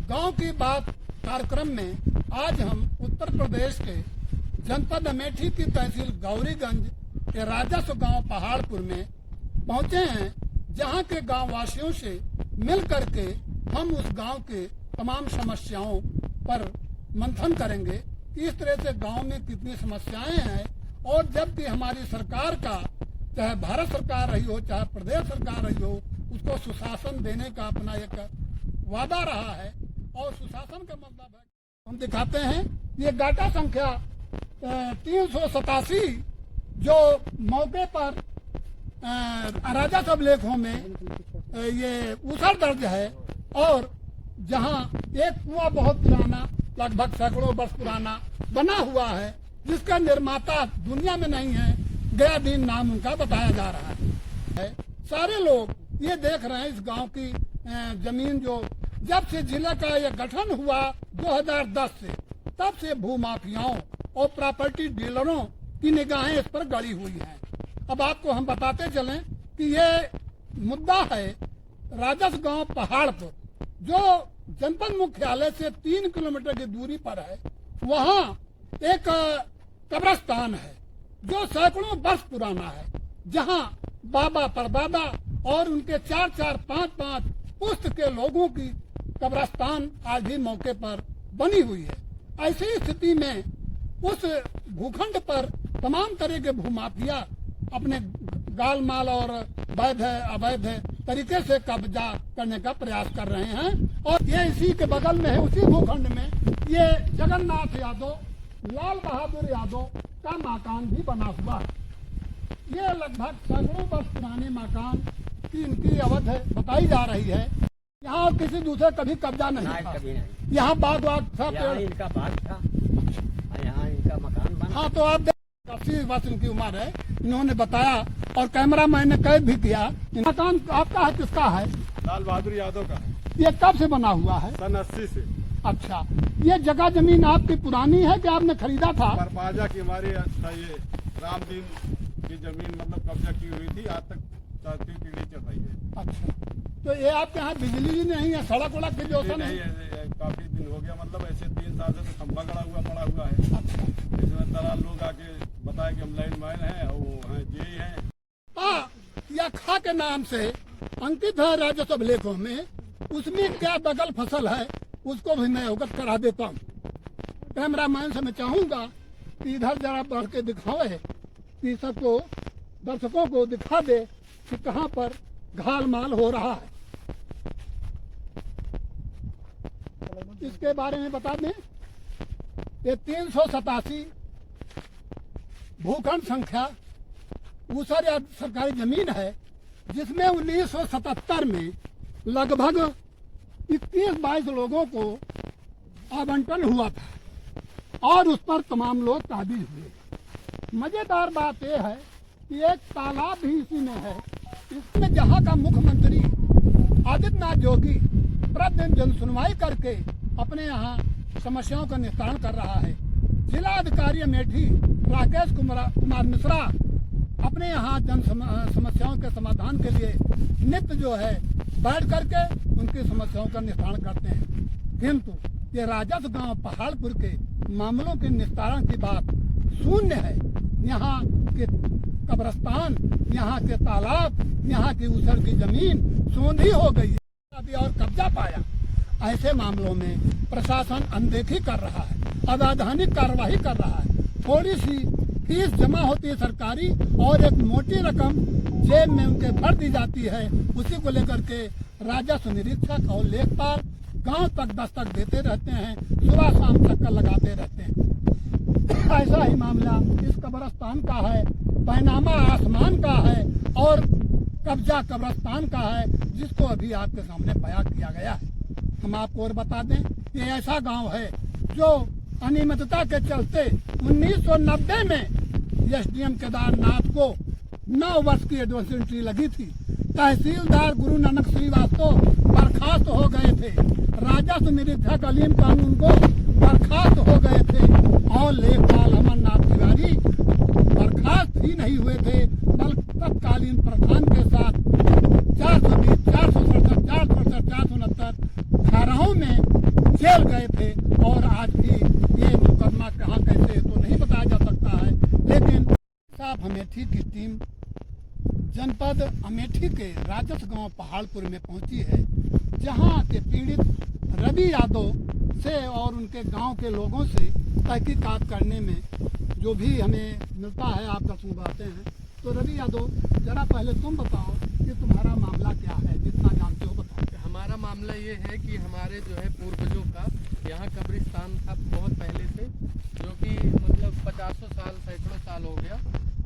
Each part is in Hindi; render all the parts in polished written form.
गांव की बात कार्यक्रम में आज हम उत्तर प्रदेश के जनपद अमेठी की तहसील गौरीगंज के राजस्व गांव पहाड़पुर में पहुंचे हैं, जहां के गांव वासियों से मिल करके हम उस गांव के तमाम समस्याओं पर मंथन करेंगे कि इस तरह से गांव में कितनी समस्याएं हैं और जबकि हमारी सरकार का, चाहे भारत सरकार रही हो चाहे प्रदेश सरकार रही हो, उसको सुशासन देने का अपना एक वादा रहा है और सुशासन का मतलब है। हम दिखाते हैं ये डाटा संख्या 387 जो मौके पर राजस्व अभिलेखों में ये उसर दर्ज है और जहां एक कुआं बहुत पुराना, लगभग सैकड़ों वर्ष पुराना बना हुआ है, जिसका निर्माता दुनिया में नहीं है, गयादीन नाम उनका बताया जा रहा है। सारे लोग ये देख रहे हैं इस गांव की जमीन जो जब से जिले का ये गठन हुआ 2010 से, तब से भूमाफियाओं और प्रॉपर्टी डीलरों की निगाहें इस पर गड़ी हुई हैं। अब आपको हम बताते चलें कि ये मुद्दा है राजस्व गांव पहाड़पुर, जो जनपद मुख्यालय से 3 किलोमीटर की दूरी पर है। वहाँ एक कब्रिस्तान है जो सैकड़ों वर्ष पुराना है, जहाँ बाबा परदादा और उनके 4-4, 5-5 पुश्त के लोगों की कब्रिस्तान आज भी मौके पर बनी हुई है। ऐसी स्थिति में उस भूखंड पर तमाम तरह के भूमाफिया अपने गाल माल और वैध अवैध तरीके से कब्जा करने का प्रयास कर रहे हैं। और ये इसी के बगल में है, उसी भूखंड में ये जगन्नाथ यादव, लाल बहादुर यादव का मकान भी बना हुआ है। ये लगभग सैकड़ों वर्ष पुराने मकान की इनकी अवध बताई जा रही है। यहाँ किसी दूसरे कभी कब्जा नहीं था। यहाँ बाग था, इनका बाग था, यहाँ इनका मकान बना। हाँ, तो आप 80 वर्ष इनकी उम्र है, इन्होंने बताया और कैमरा मैंने कैद भी किया। मकान आपका है, किसका है? लाल बहादुर यादव का है। ये कब से बना हुआ है? सन 80 से। अच्छा, ये जगह जमीन आपकी पुरानी है कि आपने खरीदा था? परपाजा की हमारी ये रामदीन की जमीन मतलब कब्जा की हुई थी, आज तक चौथी पीढ़ी चल रही है। अच्छा, तो ये आपके यहाँ बिजली नहीं है, सड़क वड़क की जो नहीं है, काफी दिन हो गया, मतलब ऐसे 3 साल से तो खंभा गड़ा हुआ पड़ा हुआ है। अच्छा, इसमें दलाल लोग आके बताए कि हम लाइन मैन है और वो है जे है। या खा के नाम से अंकित है राजस्व अभिलेखों में, उसमें क्या दखल फसल है उसको भी मैं अवगत करा देता हूँ। कैमरा मैन से मैं चाहूंगा कि इधर जरा बढ़ के दिखावे कि सबको, दर्शकों को दिखा दे कि कहाँ पर घाल माल हो रहा है। इसके बारे में बता दें, ये 387 भूखंड संख्या ऊसर या सरकारी जमीन है, जिसमें 1977 में लगभग 21-22 लोगों को आवंटन हुआ था और उस पर तमाम लोग काबिज हुए। मजेदार बात यह है कि एक तालाब भी इसी में है। इसमें जहां का मुख्यमंत्री आदित्यनाथ योगी प्रतिदिन जन सुनवाई करके अपने यहाँ समस्याओं का निस्तारण कर रहा है। जिला अधिकारी अमेठी राकेश कुमार मिश्रा अपने यहाँ जन समस्याओं के समाधान के लिए नित्य जो है बैठ करके उनकी समस्याओं का निस्तारण करते हैं। किंतु ये राजस्व गांव पहाड़पुर के मामलों के निस्तारण की बात शून्य है। यहाँ के कब्रिस्तान, यहाँ के तालाब, यहाँ की ऊसर की जमीन सोंधी हो गई है, अभी और कब्जा पाया। ऐसे मामलों में प्रशासन अनदेखी कर रहा है, अवैधानिक कार्रवाई कर रहा है। थोड़ी सी फीस जमा होती है सरकारी और एक मोटी रकम जेब में उनके भर दी जाती है। उसी को लेकर के राजस्व निरीक्षक और लेखपाल गांव तक दस्तक देते रहते हैं, सुबह शाम चक्कर लगाते रहते हैं। ऐसा ही मामला इस कब्रिस्तान का है, पैनामा आसमान का है और कब्जा कब्रिस्तान का है, जिसको अभी आपके सामने बयां किया गया है। हम आपको और बता दें, ये ऐसा गांव है जो अनियमितता के चलते 1990 में एसडीएम केदारनाथ को 9 वर्ष की एडवांस एंट्री लगी थी। तहसीलदार गुरु नानक श्रीवास्तव बर्खास्त हो गए थे, राजस्व निरीक्षक अलीम कानून को बर्खास्त हो गए थे और लेखपाल अमरनाथ तिवारी बर्खास्त ही नहीं हुए थे, बल्कि तत्कालीन प्रधान के साथ 420, 467, 467, 469 धाराओं में जेल गए थे और आज भी ये मुकदमा कहाँ कैसे है तो नहीं बताया जा सकता है। लेकिन साहब अमेठी की टीम जनपद अमेठी के राजस गांव पहाड़पुर में पहुंची है, जहां के पीड़ित रवि यादव से और उनके गांव के लोगों से तहकीकात करने में जो भी हमें मिलता है आपका सुनवाते हैं। तो रवि यादव, जरा पहले तुम बताओ कि तुम्हारा मामला क्या है, जितना जानते हो बताओ। हमारा मामला ये है कि हमारे जो है पूर्वजों का यहाँ कब्रिस्तान था बहुत पहले से, जो कि मतलब 50 साल सैकड़ों साल हो गया,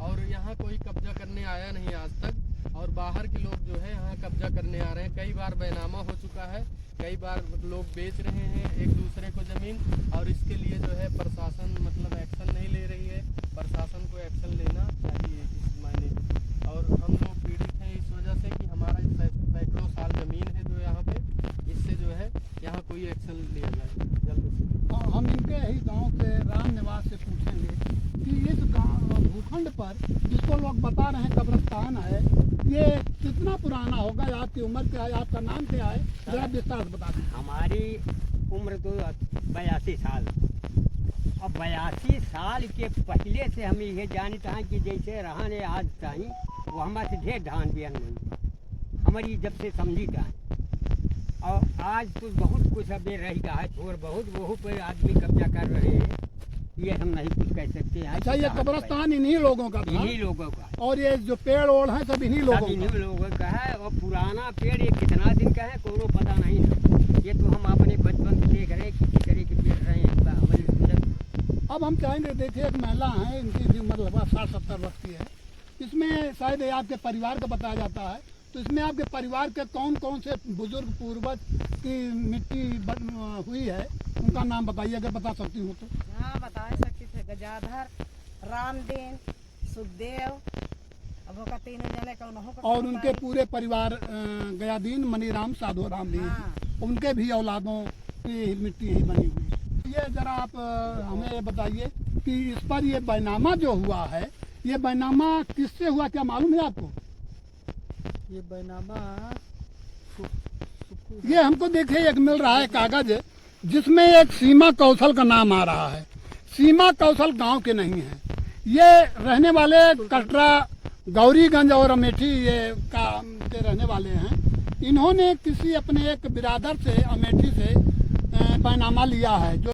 और यहाँ कोई कब्जा करने आया नहीं आज तक। और बाहर के लोग जो है यहाँ कब्जा करने आ रहे हैं। कई बार बैनामा हो चुका है, कई बार लोग बेच रहे हैं एक दूसरे को ज़मीन, और इसके लिए जो है प्रशासन मतलब एक्शन नहीं ले रही है। प्रशासन को एक्शन लेना चाहिए इस मायने। और हम लोग पीड़ित हैं इस वजह से कि हमारा सैकड़ों साल ज़मीन है जो यहाँ पे, इससे जो है यहाँ कोई एक्शन लिया जाए जल्द से। हम इनके ही गांव के राम निवास से पूछेंगे कि इस गांव भूखंड पर जिसको लोग बता रहे हैं कब्रिस्तान है, ये कितना पुराना होगा? आपकी उम्र क्या है, आपका नाम क्या है, जरा विस्तार बता दें। हमारी उम्र तो 82 साल। अब 82 साल के पहले से हम ये जानते हैं कि जैसे रहने आज ताई वो हमारे ढेर धान बियन नहीं हमारी जब से समझी था। और आज तो बहुत कुछ अब रह गया है, थोड़ा बहुत वह पर आदमी कब्जा कर रहे हैं, ये हम नहीं कुछ कह सकते हैं। अच्छा, ये कब्रिस्तान इन्हीं लोगों का था? इन्हीं लोगों का। और ये जो पेड़ ओढ़ है सब इन्हीं लोगों सब का? इन्हीं लोगों का है। और पुराना पेड़ ये कितना दिन का है कोनो पता नहीं है। ये तो हम अपने बचपन से देख रहे हैं किसी तरह के पेड़ रहे हैं हमारी सोचत। अब हम चाहेंगे, देखिए एक महिला है, इनकी भी उम्र लगभग 60-70 वर्ष की है। इसमें शायद आपके परिवार का बताया जाता है, तो इसमें आपके परिवार के कौन कौन से बुजुर्ग पूर्वज की मिट्टी हुई है, उनका नाम बताइए अगर बता सकती हूँ तो। हाँ, बता सकती थे। गजाधर, रामदीन, सुखदेव, अब वो का तीनों जने का उन्हों का। और उनके पूरे परिवार गयादीन, मनीराम, साधो राम भी, हाँ। उनके भी औलादों की मिट्टी ही बनी हुई है। ये जरा आप हमें ये बताइए कि इस पर ये बैनामा जो हुआ है, ये बैनामा किससे हुआ, क्या मालूम है आपको? ये बैनामा ये हमको देखिए एक मिल रहा है कागज, जिसमें एक सीमा कौशल का नाम आ रहा है। सीमा कौशल गांव के नहीं है, ये रहने वाले कटरा, गौरीगंज और अमेठी ये के रहने वाले हैं। इन्होंने किसी अपने एक बिरादर से अमेठी से बैनामा लिया है, जो